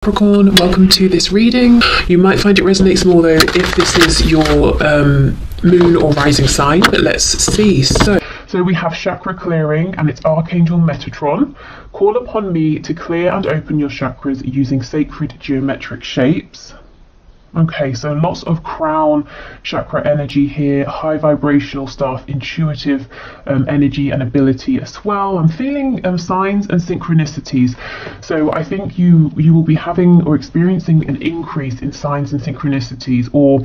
Capricorn, welcome to this reading. You might find it resonates more though if this is your moon or rising sign, but let's see. So we have chakra clearing and it's Archangel Metatron. Call upon me to clear and open your chakras using sacred geometric shapes. Okay, so lots of crown chakra energy here, high vibrational stuff, intuitive energy and ability as well. I'm feeling signs and synchronicities. So I think you will be having or experiencing an increase in signs and synchronicities, or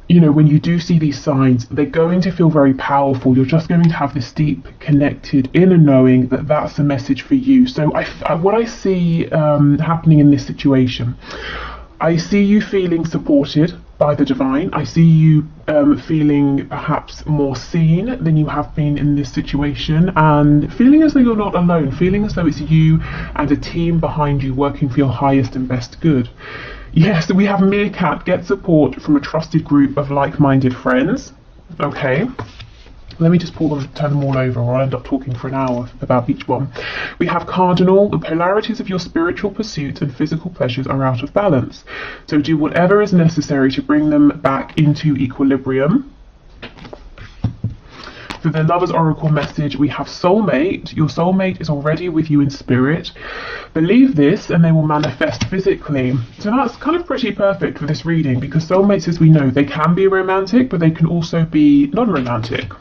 you know, when you do see these signs, they're going to feel very powerful. You're just going to have this deep connected inner knowing that that's a message for you. So what I see happening in this situation, I see you feeling supported by the divine. I see you feeling perhaps more seen than you have been in this situation, and feeling as though you're not alone, feeling as though it's you and a team behind you working for your highest and best good. Yes, we have Meerkat, get support from a trusted group of like-minded friends. Okay. Let me just pull them, turn them all over, or I'll end up talking for an hour about each one. We have Cardinal, the polarities of your spiritual pursuits and physical pleasures are out of balance. So do whatever is necessary to bring them back into equilibrium. For the Lover's Oracle message, we have Soulmate. Your soulmate is already with you in spirit. Believe this and they will manifest physically. So that's kind of pretty perfect for this reading, because soulmates, as we know, they can be romantic, but they can also be non-romantic.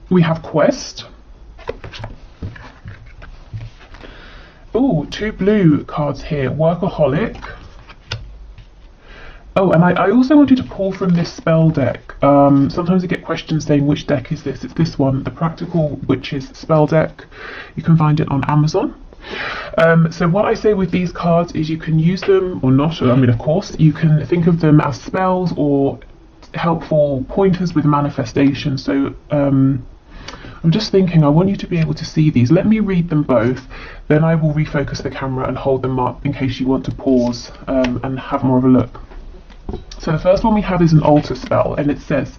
We have Quest. Oh, two blue cards here. Workaholic. Oh, and I also wanted to pull from this spell deck. Sometimes I get questions saying, which deck is this? It's this one, the Practical Witches spell deck. You can find it on Amazon. So what I say with these cards is you can use them or not. I mean, of course, you can think of them as spells or helpful pointers with manifestation. So I'm just thinking, I want you to be able to see these. Let me read them both, then I will refocus the camera and hold them up in case you want to pause and have more of a look. So the first one we have is an altar spell, and it says,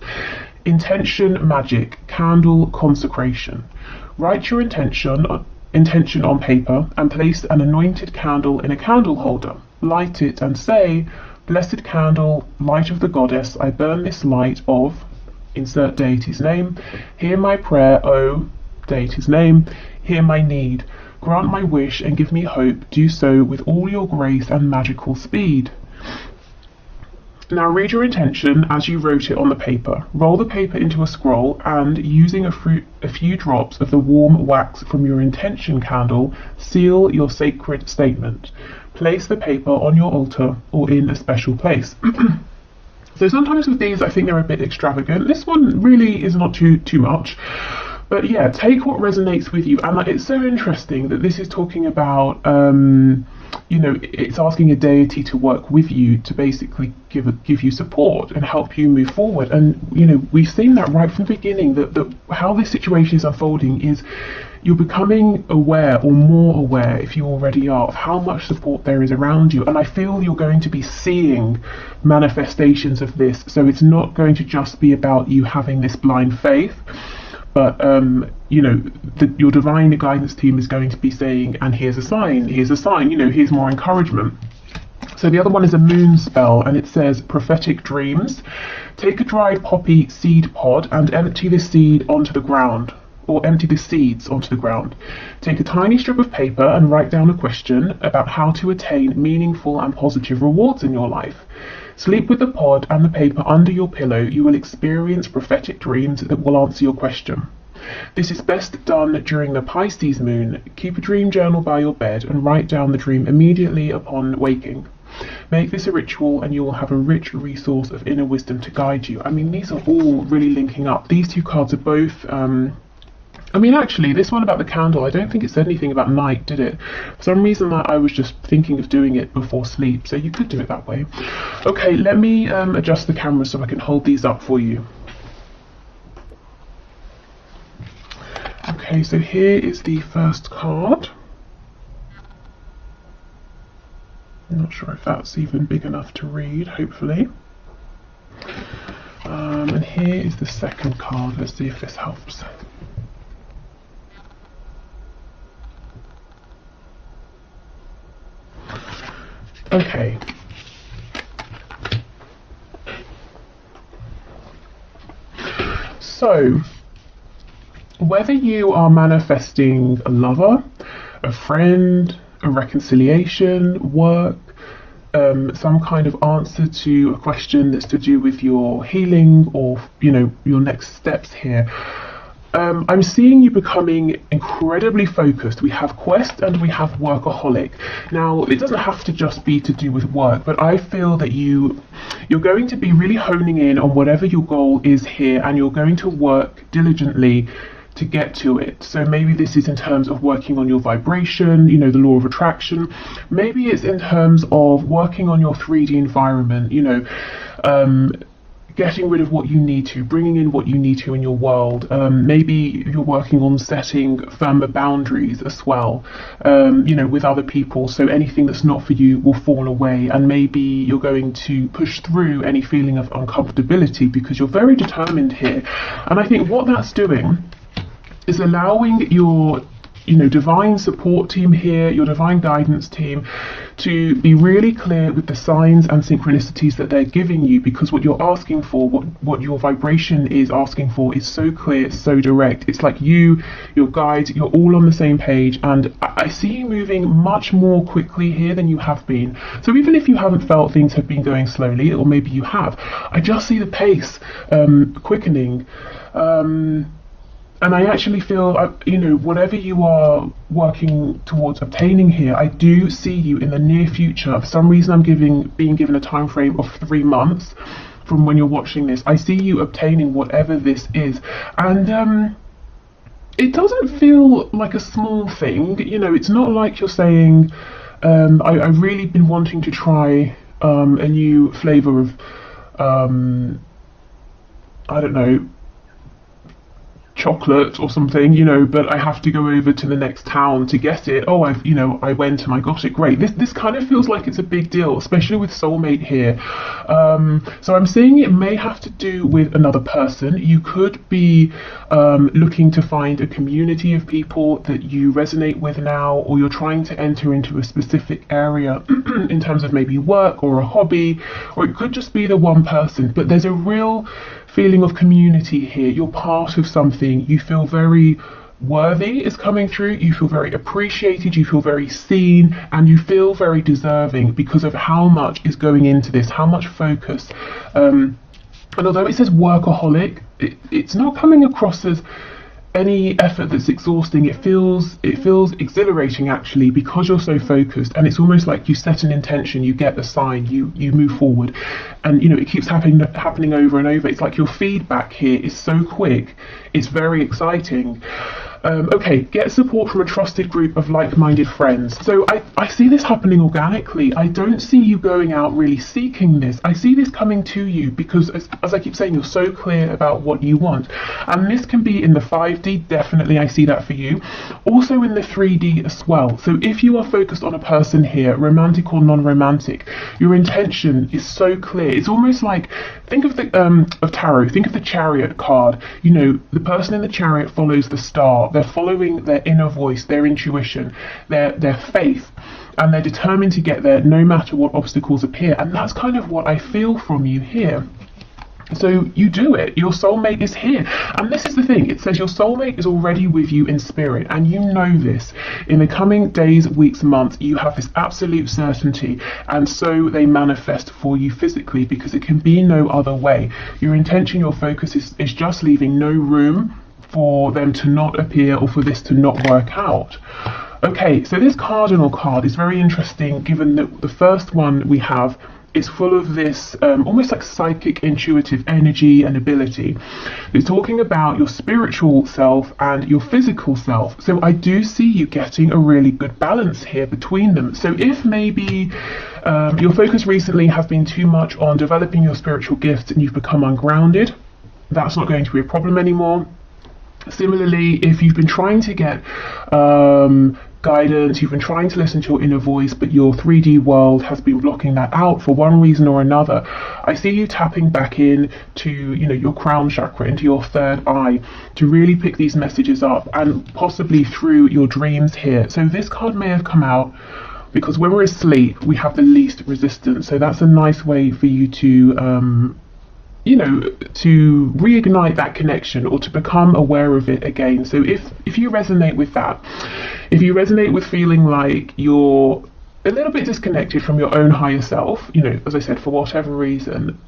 Intention Magic, Candle Consecration. Write your intention on paper and place an anointed candle in a candle holder. Light it and say, Blessed candle, light of the goddess, I burn this light of, insert deity's name, hear my prayer, O deity's name, hear my need, grant my wish and give me hope, do so with all your grace and magical speed. Now read your intention as you wrote it on the paper. Roll the paper into a scroll and, using a few drops of the warm wax from your intention candle, seal your sacred statement. Place the paper on your altar or in a special place. So sometimes with these I think they're a bit extravagant. This one really is not too much. But yeah, take what resonates with you. And it's so interesting that this is talking about, you know, it's asking a deity to work with you to basically give you support and help you move forward. And, you know, we've seen that right from the beginning, that how this situation is unfolding is you're becoming aware, or more aware if you already are, of how much support there is around you. And I feel you're going to be seeing manifestations of this. So it's not going to just be about you having this blind faith, but you know, your divine guidance team is going to be saying, and here's a sign, you know, here's more encouragement. So the other one is a moon spell, and it says prophetic dreams. Take a dried poppy seed pod and empty the seed onto the ground, or empty the seeds onto the ground. Take a tiny strip of paper and write down a question about how to attain meaningful and positive rewards in your life. Sleep with the pod and the paper under your pillow. You will experience prophetic dreams that will answer your question. This is best done during the Pisces moon. Keep a dream journal by your bed and write down the dream immediately upon waking. Make this a ritual and you will have a rich resource of inner wisdom to guide you. I mean, these are all really linking up. These two cards are both I mean, actually, this one about the candle, I don't think it said anything about night, did it? For some reason, I was just thinking of doing it before sleep, so you could do it that way. Okay, let me adjust the camera so I can hold these up for you. Okay, so here is the first card. I'm not sure if that's even big enough to read, hopefully. And here is the second card. Let's see if this helps. Okay. So, whether you are manifesting a lover, a friend, a reconciliation, work, some kind of answer to a question that's to do with your healing or, your next steps here, I'm seeing you becoming incredibly focused. We have quest and we have workaholic. Now, it doesn't have to just be to do with work, but I feel that you're going to be really honing in on whatever your goal is here, and you're going to work diligently to get to it. So maybe this is in terms of working on your vibration, the law of attraction. Maybe it's in terms of working on your 3D environment, getting rid of what you need to, bringing in what you need to in your world. Maybe you're working on setting firmer boundaries as well, with other people, so anything that's not for you will fall away, and maybe you're going to push through any feeling of uncomfortability because you're very determined here. And I think what that's doing is allowing your divine support team here, your divine guidance team, to be really clear with the signs and synchronicities that they're giving you, because what you're asking for, what your vibration is asking for, is so clear, so direct. It's like your guides, you're all on the same page, and I see you moving much more quickly here than you have been. So even if you haven't felt things have been going slowly, or maybe you have, I just see the pace quickening. And I actually feel, whatever you are working towards obtaining here, I do see you in the near future. For some reason, I'm being given a time frame of 3 months from when you're watching this. I see you obtaining whatever this is, and it doesn't feel like a small thing. It's not like you're saying, I've really been wanting to try a new flavor of, I don't know, chocolate or something, but I have to go over to the next town to get it. Oh, I went and I got it. Great. This kind of feels like it's a big deal, especially with soulmate here. So I'm saying it may have to do with another person. You could be looking to find a community of people that you resonate with now, or you're trying to enter into a specific area in terms of maybe work or a hobby, or it could just be the one person, but there's a real feeling of community here. You're part of something. You feel very worthy is coming through. You feel very appreciated. You feel very seen, and you feel very deserving because of how much is going into this, how much focus. And although it says workaholic, it's not coming across as any effort that's exhausting. It feels exhilarating actually, because you're so focused, and it's almost like you set an intention, you get the sign, you move forward, and it keeps happening over and over. It's like your feedback here is so quick, it's very exciting. Okay, get support from a trusted group of like-minded friends. So I see this happening organically. I don't see you going out really seeking this. I see this coming to you because, as I keep saying, you're so clear about what you want. And this can be in the 5D, definitely I see that for you. Also in the 3D as well. So if you are focused on a person here, romantic or non-romantic, your intention is so clear. It's almost like, think of of tarot, think of the Chariot card. The person in the Chariot follows the star. They're following their inner voice, their intuition, their faith, and they're determined to get there no matter what obstacles appear. And that's kind of what I feel from you here. So you do it. Your soulmate is here. And this is the thing. It says your soulmate is already with you in spirit. And you know this. In the coming days, weeks, months, you have this absolute certainty. And so they manifest for you physically, because it can be no other way. Your intention, your focus is just leaving no room for them to not appear or for this to not work out. Okay, so this cardinal card is very interesting, given that the first one we have is full of this almost like psychic, intuitive energy and ability. It's talking about your spiritual self and your physical self. So I do see you getting a really good balance here between them. So if maybe your focus recently has been too much on developing your spiritual gifts and you've become ungrounded, that's not going to be a problem anymore. Similarly, if you've been trying to get guidance, you've been trying to listen to your inner voice, but your 3D world has been blocking that out for one reason or another, I see you tapping back in to your crown chakra, into your third eye, to really pick these messages up, and possibly through your dreams here. So this card may have come out because when we're asleep, we have the least resistance. So that's a nice way for you to, you know, to reignite that connection or to become aware of it again. So if you resonate with that, if you resonate with feeling like you're a little bit disconnected from your own higher self, you know, as I said, for whatever reason,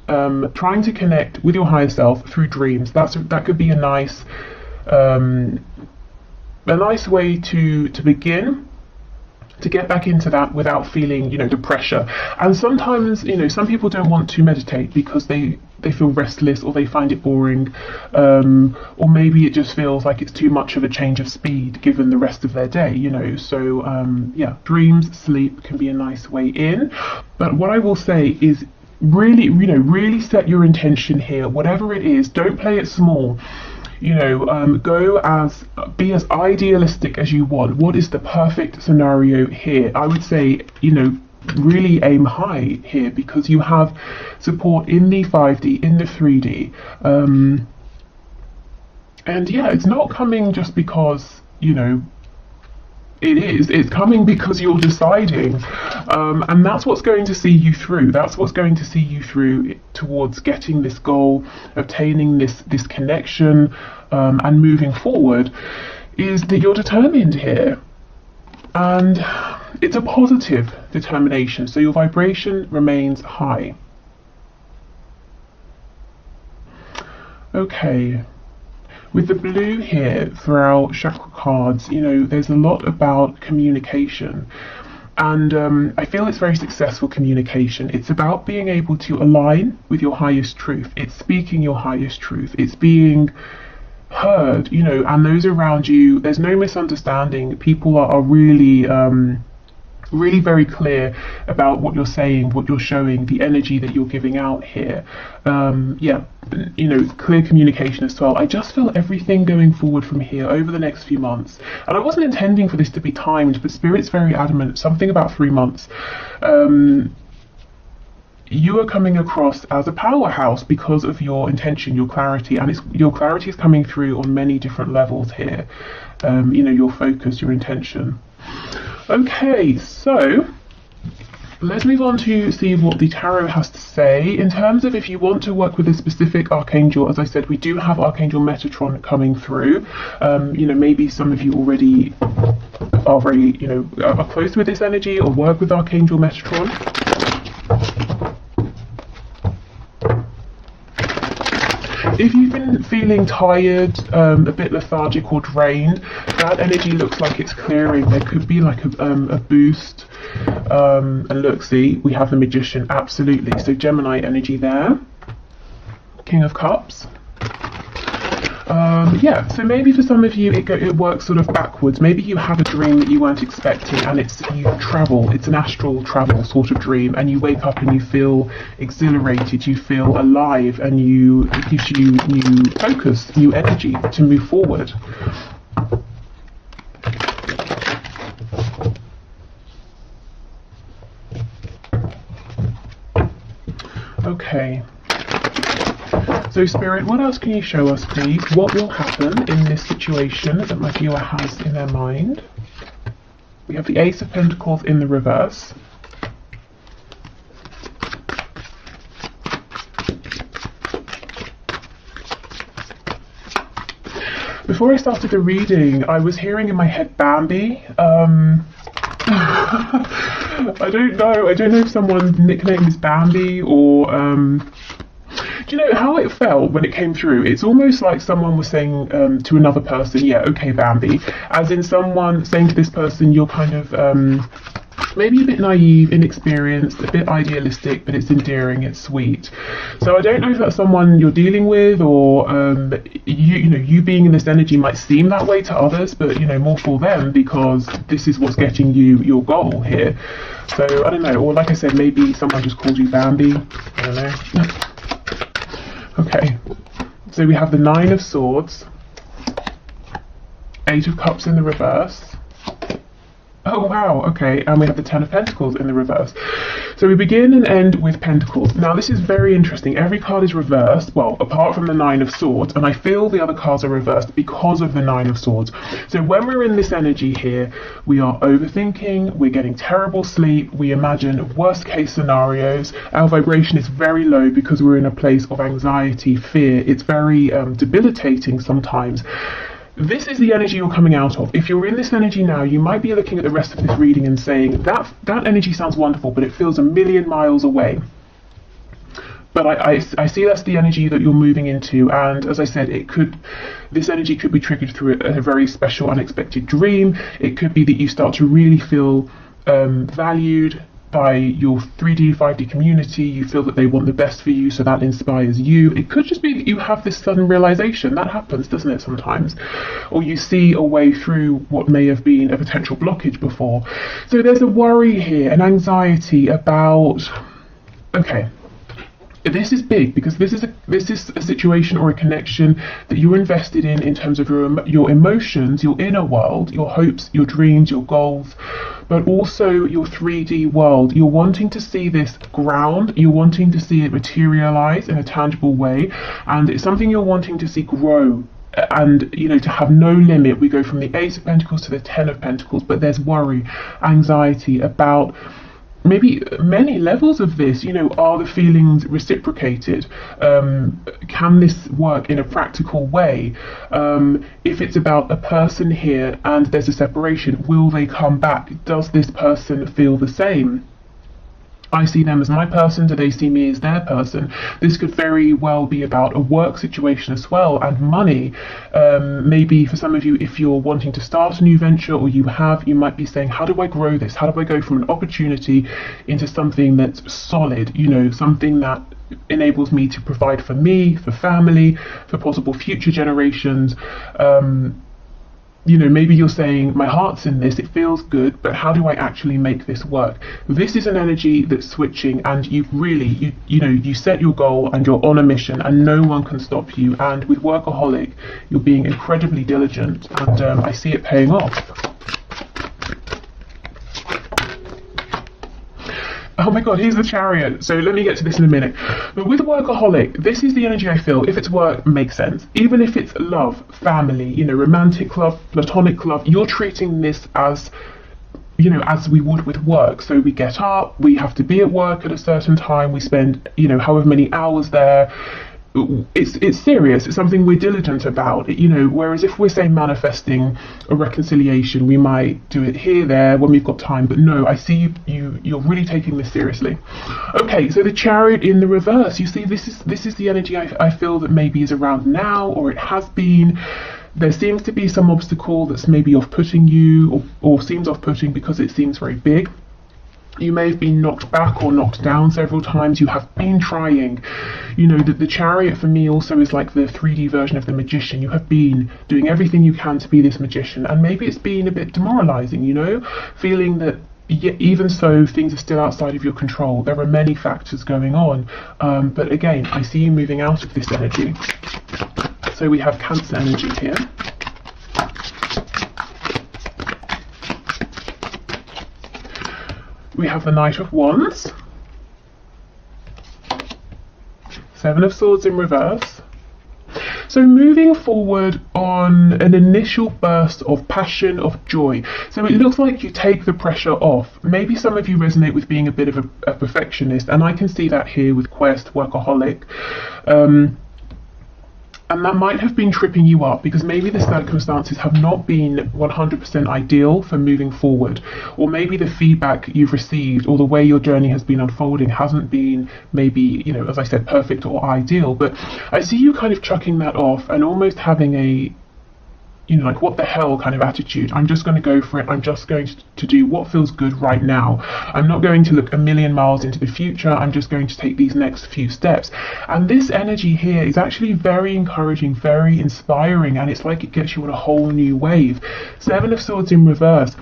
trying to connect with your higher self through dreams, that could be a nice way to begin to get back into that without feeling, you know, the pressure. And sometimes, you know, some people don't want to meditate because they feel restless, or they find it boring, or maybe it just feels like it's too much of a change of speed given the rest of their day, you know. So yeah, dreams, sleep can be a nice way in. But what I will say is really, you know, really set your intention here, whatever it is. Don't play it small. You know, be as idealistic as you want. What is the perfect scenario here? I would say, you know, really aim high here, because you have support in the 5D, in the 3D. And yeah, it's not coming just because, you know, it's coming because you're deciding, and that's what's going to see you through. That's what's going to see you through towards getting this goal, obtaining this connection, and moving forward, is that you're determined here, and it's a positive determination. So your vibration remains high. Okay. With the blue here for our chakra cards, you know, there's a lot about communication, and I feel it's very successful communication. It's about being able to align with your highest truth. It's speaking your highest truth. It's being heard, you know, and those around you, there's no misunderstanding. People are really really very clear about what you're saying, what you're showing, the energy that you're giving out here. Yeah, you know, clear communication as well. I just feel everything going forward from here over the next few months, and I wasn't intending for this to be timed, but Spirit's very adamant, something about 3 months. You are coming across as a powerhouse because of your intention, your clarity, and your clarity is coming through on many different levels here. You know, your focus, your intention. Okay, so let's move on to see what the tarot has to say. In terms of if you want to work with a specific archangel, as I said, we do have Archangel Metatron coming through. You know, maybe some of you already are very, you know, are close with this energy or work with Archangel Metatron. If you've been feeling tired, a bit lethargic or drained, that energy looks like it's clearing. There could be like a boost. And look, see, we have the Magician, absolutely. So Gemini energy there. King of Cups. Yeah, so maybe for some of you it works sort of backwards. Maybe you have a dream that you weren't expecting, and you travel. It's an astral travel sort of dream, and you wake up and you feel exhilarated, you feel alive, and it gives you new focus, new energy to move forward. Okay. So Spirit, what else can you show us, please? What will happen in this situation that my viewer has in their mind? We have the Ace of Pentacles in the reverse. Before I started the reading, I was hearing in my head Bambi. I don't know if someone's nickname is Bambi or do you know how it felt when it came through? It's almost like someone was saying to another person, yeah, okay, Bambi. As in someone saying to this person, you're kind of maybe a bit naive, inexperienced, a bit idealistic, but it's endearing, it's sweet. So I don't know if that's someone you're dealing with, or you being in this energy might seem that way to others, but you know, more for them, because this is what's getting you your goal here. So I don't know, or like I said, maybe someone just called you Bambi. I don't know. Okay, so we have the Nine of Swords, Eight of Cups in the reverse, Oh wow, okay, and we have the Ten of Pentacles in the reverse. So we begin and end with Pentacles. Now this is very interesting. Every card is reversed, well, apart from the Nine of Swords, and I feel the other cards are reversed because of the Nine of Swords. So when we're in this energy here, we are overthinking, we're getting terrible sleep, we imagine worst case scenarios, our vibration is very low because we're in a place of anxiety, fear. It's very debilitating sometimes. This is the energy you're coming out of. If you're in this energy now, you might be looking at the rest of this reading and saying, that energy sounds wonderful, but it feels a million miles away. But I see that's the energy that you're moving into, and as I said, this energy could be triggered through a very special, unexpected dream. It could be that you start to really feel valued by your 3D, 5D community. You feel that they want the best for you, so that inspires you. It could just be that you have this sudden realization. That happens, doesn't it, sometimes? Or you see a way through what may have been a potential blockage before. So there's a worry here, an anxiety about, okay, this is big because this is a situation or a connection that you're invested in terms of your emotions, your inner world, your hopes, your dreams, your goals, but also your 3D world. You're wanting to see this ground, you're wanting to see it materialize in a tangible way, and it's something you're wanting to see grow. And to have no limit. We go from the Ace of Pentacles to the Ten of Pentacles, but there's worry, anxiety about maybe many levels of this. Are the feelings reciprocated? Can this work in a practical way? If it's about a person here and there's a separation, will they come back? Does this person feel the same? I see them as my person, do they see me as their person? This could very well be about a work situation as well, and money. Maybe for some of you, if you're wanting to start a new venture, or you might be saying, how do I grow this? How do I go from an opportunity into something that's solid, something that enables me to provide for me, for family, for possible future generations. Maybe you're saying, my heart's in this, it feels good, but how do I actually make this work? This is an energy that's switching, and you set your goal and you're on a mission and no one can stop you. And with Workaholic, you're being incredibly diligent, and I see it paying off. Oh my god, here's the Chariot. So let me get to this in a minute. But with Workaholic, this is the energy I feel. If it's work, makes sense. Even if it's love, family, romantic love, platonic love, you're treating this as, as we would with work. So we get up, we have to be at work at a certain time, we spend, however many hours there. It's serious. It's something we're diligent about, whereas if we're, say, manifesting a reconciliation, we might do it here, there, when we've got time. But no, I see you're really taking this seriously. Okay, so the Chariot in the reverse, you see, this is the energy I feel that maybe is around now, or it has been. There seems to be some obstacle that's maybe off-putting you, or seems off-putting because it seems very big. You may have been knocked back or knocked down several times. You have been trying. The Chariot for me also is like the 3D version of the Magician. You have been doing everything you can to be this magician, and maybe it's been a bit demoralizing, feeling that even so, things are still outside of your control. There are many factors going on, but again, I see you moving out of this energy. So we have Cancer energy here. We have the Knight of Wands, Seven of Swords in reverse. So moving forward on an initial burst of passion, of joy. So it looks like you take the pressure off. Maybe some of you resonate with being a bit of a perfectionist, and I can see that here with Quest, Workaholic. And that might have been tripping you up because maybe the circumstances have not been 100% ideal for moving forward. Or maybe the feedback you've received or the way your journey has been unfolding hasn't been maybe, as I said, perfect or ideal. But I see you kind of chucking that off and almost having a, like, what the hell kind of attitude. I'm just going to go for it. I'm just going to do what feels good right now. I'm not going to look a million miles into the future. I'm just going to take these next few steps. And this energy here is actually very encouraging, very inspiring, and it's like it gets you on a whole new wave. Seven of Swords in reverse.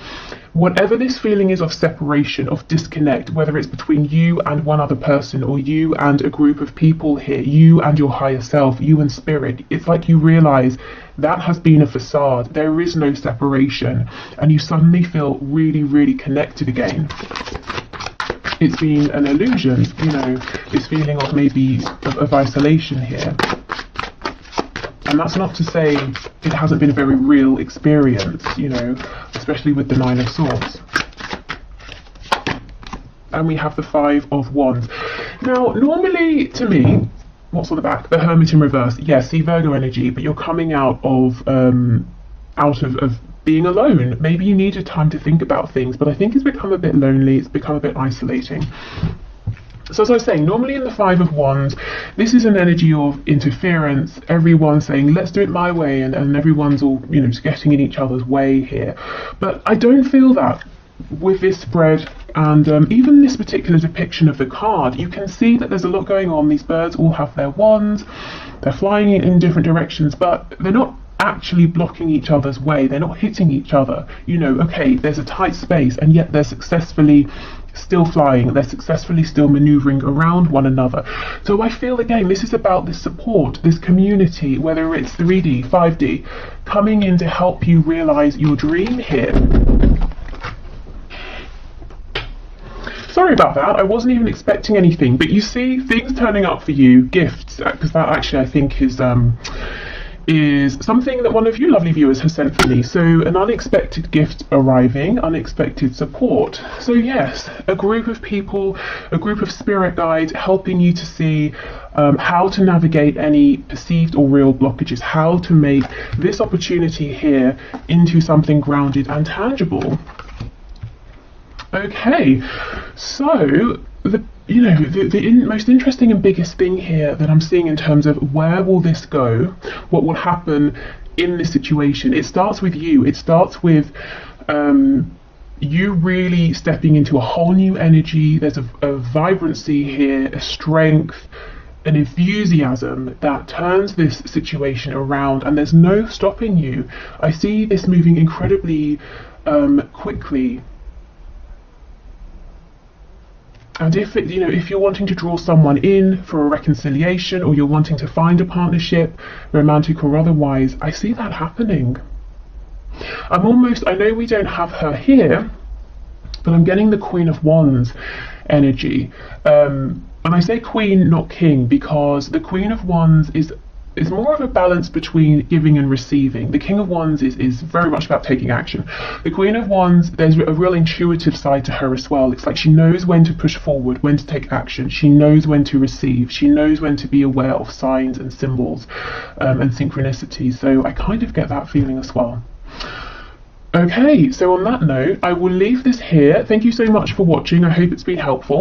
whatever this feeling is of separation, of disconnect, whether it's between you and one other person, or you and a group of people here, you and your higher self, you and spirit, it's like you realize that has been a facade. There is no separation, and you suddenly feel really, really connected again. It's been an illusion, you know, this feeling of maybe of isolation here. And that's not to say it hasn't been a very real experience, you know, especially with the Nine of Swords. And we have the Five of Wands. Now, normally, to me, what's on the back? The Hermit in reverse. Yes, see Virgo energy, but you're coming out of being alone. Maybe you needed time to think about things, but I think it's become a bit lonely, it's become a bit isolating. So as I was saying, normally in the Five of Wands, this is an energy of interference, everyone saying, let's do it my way, and everyone's all, you know, just getting in each other's way here. But I don't feel that with this spread, and even this particular depiction of the card, you can see that there's a lot going on. These birds all have their wands, they're flying in different directions, but they're not actually blocking each other's way, they're not hitting each other. You know, okay, there's a tight space, and yet they're successfully still flying, they're successfully still maneuvering around one another. So I feel again this is about this support, this community, whether it's 3D, 5D, coming in to help you realize your dream here. Sorry about that, I wasn't even expecting anything, but you see things turning up for you, gifts, because that actually I think is something that one of you lovely viewers has sent for me. So an unexpected gift arriving, unexpected support. So yes, a group of people, a group of spirit guides helping you to see how to navigate any perceived or real blockages, how to make this opportunity here into something grounded and tangible. Okay, so the most interesting and biggest thing here that I'm seeing in terms of where will this go, what will happen in this situation, it starts with you. It starts with you really stepping into a whole new energy. There's a vibrancy here, a strength, an enthusiasm that turns this situation around, and there's no stopping you. I see this moving incredibly quickly. And if you're wanting to draw someone in for a reconciliation, or you're wanting to find a partnership, romantic or otherwise, I see that happening. I know we don't have her here, but I'm getting the Queen of Wands energy. And I say queen, not king, because the Queen of Wands is more of a balance between giving and receiving. The King of Wands is very much about taking action. The Queen of Wands, there's a real intuitive side to her as well. It's like she knows when to push forward, when to take action. She knows when to receive. She knows when to be aware of signs and symbols and synchronicity. So I kind of get that feeling as well. Okay, so on that note, I will leave this here. Thank you so much for watching. I hope it's been helpful.